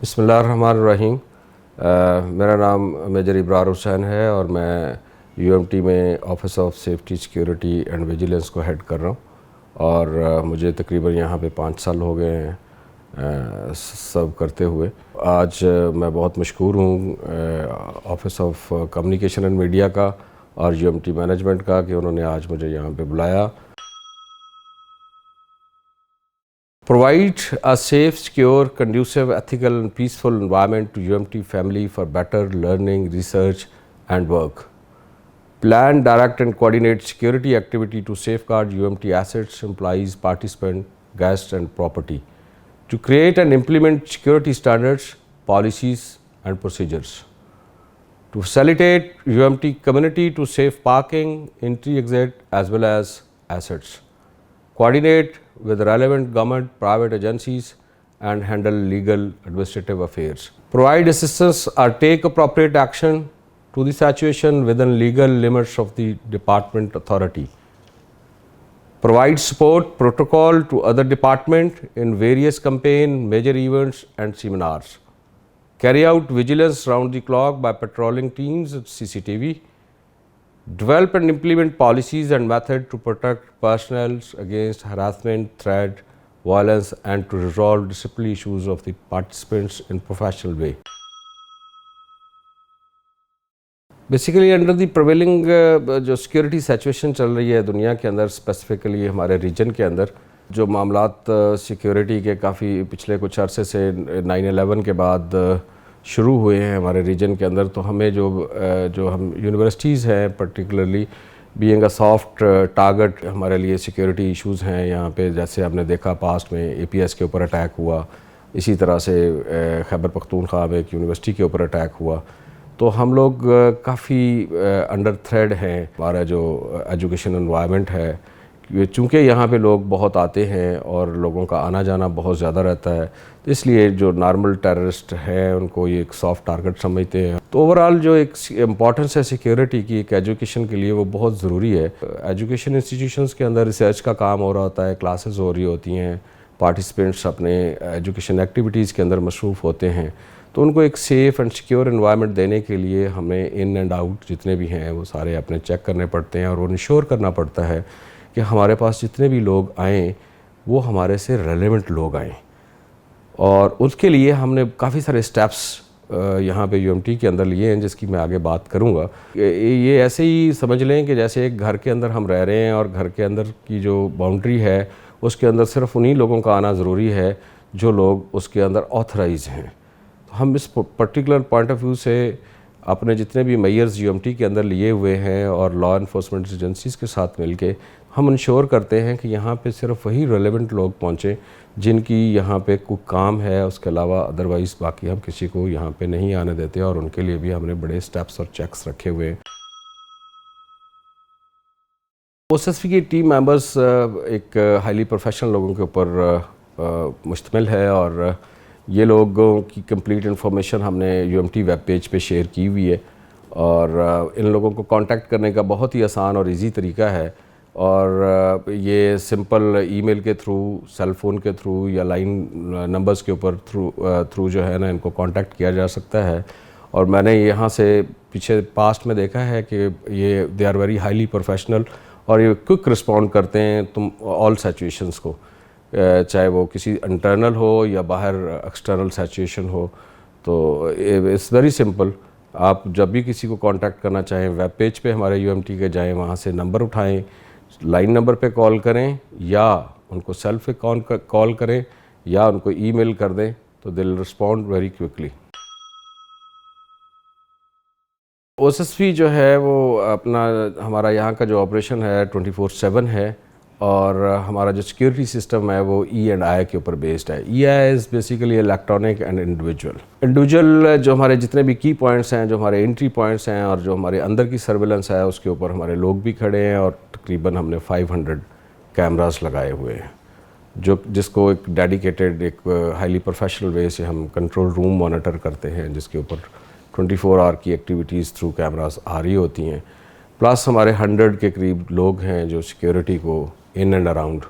بسم اللہ الرحمن الرحیم۔ میرا نام میجر ابرار حسین ہے اور میں یو ایم ٹی میں office of safety security and vigilance کو ہیڈ کر رہا ہوں اور مجھے تقریباً یہاں پہ 5 سال ہو گئے ہیں سرو کرتے ہوئے۔ آج میں بہت مشکور ہوں office of communication and media کا اور یو ایم ٹی مینجمنٹ کا کہ انہوں نے آج مجھے یہاں پہ بلایا۔ Provide a safe, secure, conducive, ethical and peaceful environment to UMT family for better learning, research and work. Plan, direct and coordinate security activity to safeguard UMT assets, employees, participants, guests and property. To create and implement security standards, policies and procedures. To facilitate UMT community to safe parking, entry, exit as well as assets. Coordinate with relevant government, private agencies and handle legal administrative affairs. Provide assistance or take appropriate action to the situation within legal limits of the department authority. Provide support protocol to other department in various campaign, major events and seminars. Carry out vigilance round the clock by patrolling teams at CCTV. Develop and implement policies and methods to protect personnel against harassment, threat, violence and to resolve disciplinary issues of the participants in professional way. Basically under the prevailing جو security situation چل رہی ہے دنیا کے اندر، specifically ہمارے region کے اندر جو معاملات سیکیورٹی کے کافی پچھلے کچھ عرصے سے 9/11 کے بعد شروع ہوئے ہیں ہمارے ریجن کے اندر، تو ہمیں جو ہم یونیورسٹیز ہیں particularly being a soft target ہمارے لیے سیکیورٹی ایشوز ہیں یہاں پہ۔ جیسے آپ نے دیکھا پاسٹ میں اے پی ایس کے اوپر اٹیک ہوا، اسی طرح سے خیبر پختونخوا میں ایک یونیورسٹی کے اوپر اٹیک ہوا، تو ہم لوگ کافی انڈر تھریڈ ہیں۔ ہمارا جو ایجوکیشن انوائرمنٹ ہے، چونکہ یہاں پہ لوگ بہت آتے ہیں اور لوگوں کا آنا جانا بہت زیادہ رہتا ہے، تو اس لیے جو نارمل ٹیررسٹ ہیں ان کو یہ ایک سافٹ ٹارگٹ سمجھتے ہیں۔ تو اوورآل جو ایک امپورٹنس ہے سیکیورٹی کی ایک ایجوکیشن کے لیے، وہ بہت ضروری ہے۔ ایجوکیشن انسٹیٹیوشنز کے اندر ریسرچ کا کام ہو رہا ہوتا ہے، کلاسز ہو رہی ہوتی ہیں، پارٹیسپینٹس اپنے ایجوکیشن ایکٹیویٹیز کے اندر مصروف ہوتے ہیں، تو ان کو ایک سیف اینڈ سیکیور انوائرمنٹ دینے کے لیے ہمیں ان اینڈ آؤٹ جتنے بھی ہیں وہ سارے اپنے چیک کرنے پڑتے ہیں اور وہ انشور کرنا پڑتا ہے کہ ہمارے پاس جتنے بھی لوگ آئیں وہ ہمارے سے ریلیونٹ لوگ آئیں۔ اور اس کے لیے ہم نے کافی سارے سٹیپس یہاں پہ یو ایم ٹی کے اندر لیے ہیں، جس کی میں آگے بات کروں گا۔ یہ ایسے ہی سمجھ لیں کہ جیسے ایک گھر کے اندر ہم رہ رہے ہیں اور گھر کے اندر کی جو باؤنڈری ہے اس کے اندر صرف انہی لوگوں کا آنا ضروری ہے جو لوگ اس کے اندر آتھرائز ہیں۔ ہم اس پرٹیکولر پوائنٹ آف ویو سے اپنے جتنے بھی میئرز یو ایم ٹی کے اندر لیے ہوئے ہیں اور لا انفورسمنٹ ایجنسیز کے ساتھ مل کے ہم انشور کرتے ہیں کہ یہاں پہ صرف وہی ریلیونٹ لوگ پہنچیں جن کی یہاں پہ کوئی کام ہے، اس کے علاوہ ادروائز باقی ہم کسی کو یہاں پہ نہیں آنے دیتے، اور ان کے لیے بھی ہم نے بڑے سٹیپس اور چیکس رکھے ہوئے ہیں۔ ایس ایس پی کی ٹیم ممبرز ایک ہائیلی پروفیشنل لوگوں کے اوپر مشتمل ہے، اور یہ لوگوں کی کمپلیٹ انفارمیشن ہم نے U M T web page پہ شیئر کی ہوئی ہے، اور ان لوگوں کو کانٹیکٹ کرنے کا بہت ہی آسان اور ایزی طریقہ ہے، اور یہ سمپل ای میل کے تھرو، سیل فون کے تھرو یا لائن نمبرز کے اوپر تھرو جو ہے نا ان کو کانٹیکٹ کیا جا سکتا ہے۔ اور میں نے یہاں سے پیچھے پاسٹ میں دیکھا ہے کہ یہ they are very highly professional, اور یہ کوئک رسپونڈ کرتے ہیں آل سچویشنز کو، چاہے وہ کسی انٹرنل ہو یا باہر ایکسٹرنل سچویشن ہو۔ تو اٹس ویری سمپل، آپ جب بھی کسی کو کانٹیکٹ کرنا چاہیں ویب پیج پہ ہمارے یو ایم ٹی کے جائیں، وہاں سے نمبر اٹھائیں، لائن نمبر پہ کال کریں یا ان کو سیل پہ کال کریں یا ان کو ای میل کر دیں، تو they will respond very quickly. S S P جو ہے وہ اپنا ہمارا یہاں کا جو آپریشن ہے 24/7 ہے، اور ہمارا جو سیکیورٹی سسٹم ہے وہ ای اینڈ آئی کے اوپر بیسڈ ہے۔ E I is basically electronic and individual جو ہمارے جتنے بھی کی پوائنٹس ہیں، جو ہمارے انٹری پوائنٹس ہیں اور جو ہمارے اندر کی سرویلنس ہے، اس کے اوپر ہمارے لوگ بھی کھڑے ہیں، اور تقریباً ہم نے 500 کیمراز لگائے ہوئے ہیں، جس کو ایک ڈیڈیکیٹڈ ایک ہائیلی پروفیشنل وے سے ہم کنٹرول روم مانیٹر کرتے ہیں، جس کے اوپر 24 آور کی ایکٹیویٹیز تھرو کیمراز آ رہی ہوتی ہیں۔ پلس ہمارے 100 کے قریب لوگ ہیں جو سیکیورٹی کو ان اینڈ اراؤنڈ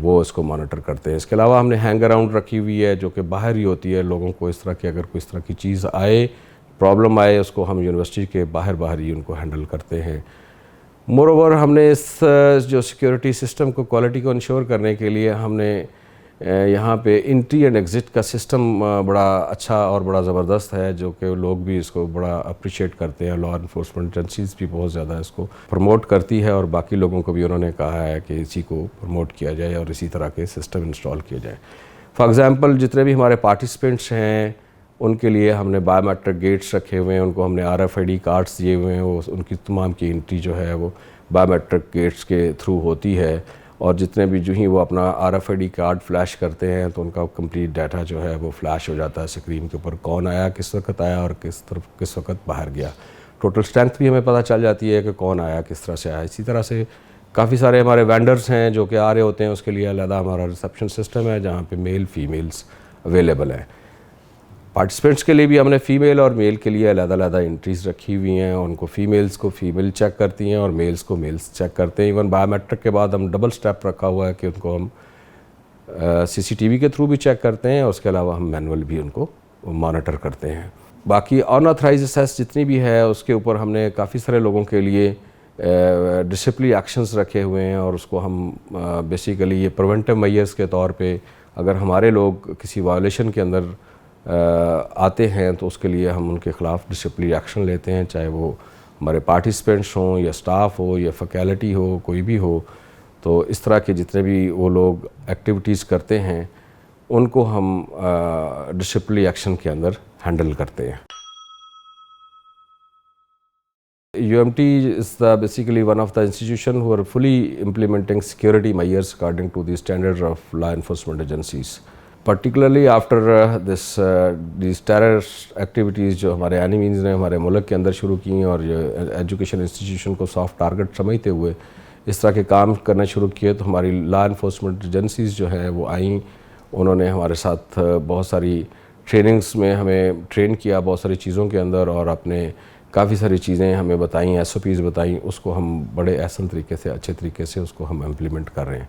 وہ اس کو مانیٹر کرتے ہیں. اس کے علاوہ ہم نے ہینگ اراؤنڈ رکھی ہوئی ہے جو کہ باہر ہی ہوتی ہے. لوگوں کو اس طرح کی اگر کوئی اس طرح کی چیز آئے، پرابلم آئے، اس کو ہم یونیورسٹی کے باہر ہی ان کو ہینڈل کرتے ہیں. مور اوور ہم نے اس جو سیکیورٹی سسٹم کو کوالٹی کو انشور کرنے کے لیے ہم نے یہاں پہ انٹری اینڈ ایگزٹ کا سسٹم بڑا اچھا اور بڑا زبردست ہے، جو کہ لوگ بھی اس کو بڑا اپریشیٹ کرتے ہیں. لا انفورسمنٹ ایجنسیز بھی بہت زیادہ اس کو پروموٹ کرتی ہے، اور باقی لوگوں کو بھی انہوں نے کہا ہے کہ اسی کو پروموٹ کیا جائے اور اسی طرح کے سسٹم انسٹال کیے جائیں. فار ایگزامپل جتنے بھی ہمارے پارٹیسپینٹس ہیں ان کے لیے ہم نے بایو میٹرک گیٹس رکھے ہوئے ہیں. ان کو ہم نے RFID کارڈس دیے ہوئے ہیں. وہ ان کی تمام کی انٹری جو ہے وہ بایو میٹرک گیٹس کے تھرو ہوتی ہے، اور جتنے بھی جو ہی وہ اپنا RFID کارڈ فلیش کرتے ہیں تو ان کا کمپلیٹ ڈیٹا جو ہے وہ فلیش ہو جاتا ہے اسکرین کے اوپر، کون آیا، کس وقت آیا اور کس وقت باہر گیا. ٹوٹل اسٹرینتھ بھی ہمیں پتہ چل جاتی ہے کہ کون آیا، کس طرح سے آیا. اسی طرح سے کافی سارے ہمارے وینڈرز ہیں جو کہ آ رہے ہوتے ہیں، اس کے لیے علیحدہ ہمارا ریسیپشن سسٹم ہے جہاں پہ میل فیمیلز اویلیبل ہیں. پارٹیسپینٹس کے لیے بھی ہم نے فیمیل اور میل کے لیے علیحدہ انٹریز رکھی ہوئی ہیں. ان کو فیمیلز کو فیمیل چیک کرتی ہیں اور میلز کو میلز چیک کرتے ہیں. ایون بایو میٹرک کے بعد ہم ڈبل سٹیپ رکھا ہوا ہے کہ ان کو ہم CCTV کے تھرو بھی چیک کرتے ہیں، اور اس کے علاوہ ہم مینول بھی ان کو مانیٹر کرتے ہیں. باقی ان آتھرائز اسیس جتنی بھی ہے اس کے اوپر ہم نے کافی سارے لوگوں کے لیے ڈسپلنری ایکشنز رکھے ہوئے ہیں، اور اس کو ہم بیسیکلی یہ پریونٹیو میئرز کے طور پہ اگر ہمارے لوگ کسی وائلیشن کے اندر آتے ہیں تو اس کے لیے ہم ان کے خلاف ڈسپلنری ایکشن لیتے ہیں، چاہے وہ ہمارے پارٹیسپینٹس ہوں یا اسٹاف ہو یا فیکلٹی ہو، کوئی بھی ہو. تو اس طرح کے جتنے بھی وہ لوگ ایکٹیویٹیز کرتے ہیں ان کو ہم ڈسپلنری ایکشن کے اندر ہینڈل کرتے ہیں. UMT is basically one of the institution who are fully implementing security measures according to the standards of law enforcement agencies. Particularly after these terrorist activities جو ہمارے اینیمیز نے ہمارے ملک کے اندر شروع کی ہیں، اور ایجوکیشن انسٹیٹیوشن کو سافٹ ٹارگٹ سمجھتے ہوئے اس طرح کے کام کرنا شروع کیے، تو ہماری لا انفورسمنٹ ایجنسیز جو ہیں وہ آئیں. انہوں نے ہمارے ساتھ بہت ساری ٹریننگز میں ہمیں ٹرین کیا بہت ساری چیزوں کے اندر، اور اپنے کافی ساری چیزیں ہمیں بتائیں، SOPs بتائیں. اس کو ہم بڑے احسن طریقے سے، اچھے طریقے سے اس کو ہم امپلیمنٹ کر رہے ہیں.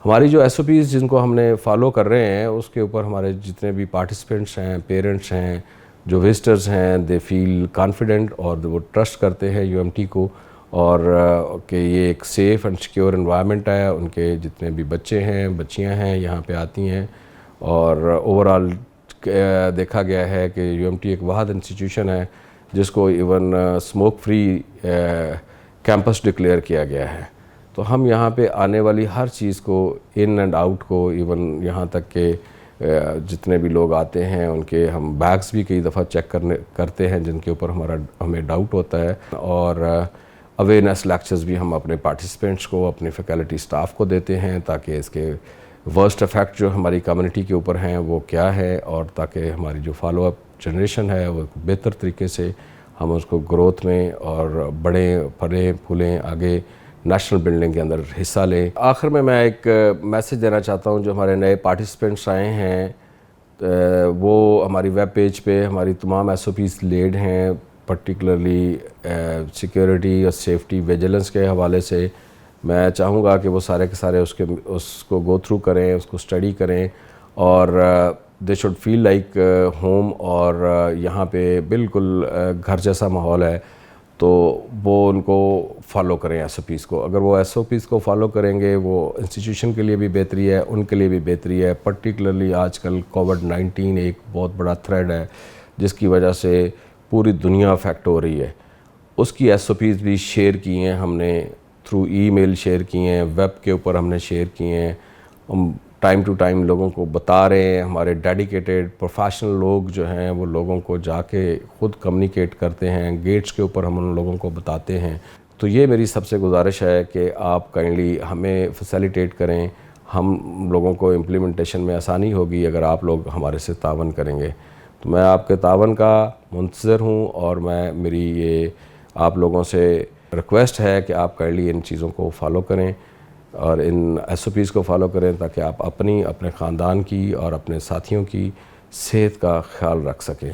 ہماری جو SOPs جن کو ہم نے فالو کر رہے ہیں اس کے اوپر ہمارے جتنے بھی پارٹیسپینٹس ہیں، پیرنٹس ہیں، جو وزٹرز ہیں، دے فیل کانفیڈنٹ اور وہ ٹرسٹ کرتے ہیں UMT کو، اور کہ یہ ایک سیف اینڈ سیکیور انوائرمنٹ ہے. ان کے جتنے بھی بچے ہیں، بچیاں ہیں یہاں پہ آتی ہیں، اور اوورآل دیکھا گیا ہے کہ UMT ایک واحد انسٹیٹیوشن ہے جس کو even smoke free campus declare کیا گیا ہے. تو ہم یہاں پہ آنے والی ہر چیز کو، ان اینڈ آؤٹ کو، ایون یہاں تک کہ جتنے بھی لوگ آتے ہیں ان کے ہم بیگز بھی کئی دفعہ چیک کرتے ہیں جن کے اوپر ہمیں ڈاؤٹ ہوتا ہے. اور اویئرنیس لیکچرز بھی ہم اپنے پارٹیسپینٹس کو، اپنے فیکلٹی سٹاف کو دیتے ہیں تاکہ اس کے ورسٹ افیکٹ جو ہماری کمیونٹی کے اوپر ہیں وہ کیا ہے، اور تاکہ ہماری جو فالو اپ جنریشن ہے وہ بہتر طریقے سے ہم اس کو گروتھ میں اور بڑے پھولیں آگے نیشنل بلڈنگ کے اندر حصہ لیں. آخر میں ایک میسیج دینا چاہتا ہوں. جو ہمارے نئے پارٹیسپینٹس آئے ہیں وہ ہماری ویب پیج پہ ہماری تمام SOPs لیڈ ہیں، پرٹیکولرلی سیکیورٹی اور سیفٹی ویجیلنس کے حوالے سے. میں چاہوں گا کہ وہ سارے کے سارے اس کو گو تھرو کریں، اس کو اسٹڈی کریں، اور they should feel like home. اور یہاں پہ بالکل گھر جیسا ماحول ہے، تو وہ ان کو فالو کریں SOPs کو. اگر وہ SOPs کو فالو کریں گے وہ انسٹیٹیوشن کے لیے بھی بہتری ہے، ان کے لیے بھی بہتری ہے. پرٹیکولرلی آج کل COVID-19 ایک بہت بڑا تھریڈ ہے جس کی وجہ سے پوری دنیا افیکٹ ہو رہی ہے. اس کی SOPs بھی شیئر کی ہیں ہم نے، تھرو ای میل شیئر کی ہیں، ویب کے اوپر ہم نے شیئر کی ہیں. ہم ٹائم ٹو ٹائم لوگوں کو بتا رہے ہیں. ہمارے ڈیڈیکیٹڈ پروفیشنل لوگ جو ہیں وہ لوگوں کو جا کے خود کمیونیکیٹ کرتے ہیں. گیٹس کے اوپر ہم ان لوگوں کو بتاتے ہیں. تو یہ میری سب سے گزارش ہے کہ آپ کائنڈلی ہمیں فیسیلیٹیٹ کریں. ہم لوگوں کو امپلیمنٹیشن میں آسانی ہوگی اگر آپ لوگ ہمارے سے تعاون کریں گے. تو میں آپ کے تعاون کا منتظر ہوں، اور میری یہ آپ لوگوں سے ریکویسٹ ہے کہ آپ کائنڈلی ان چیزوں کو فالو کریں اور ان SOPs کو فالو کریں تاکہ آپ اپنے خاندان کی اور اپنے ساتھیوں کی صحت کا خیال رکھ سکیں.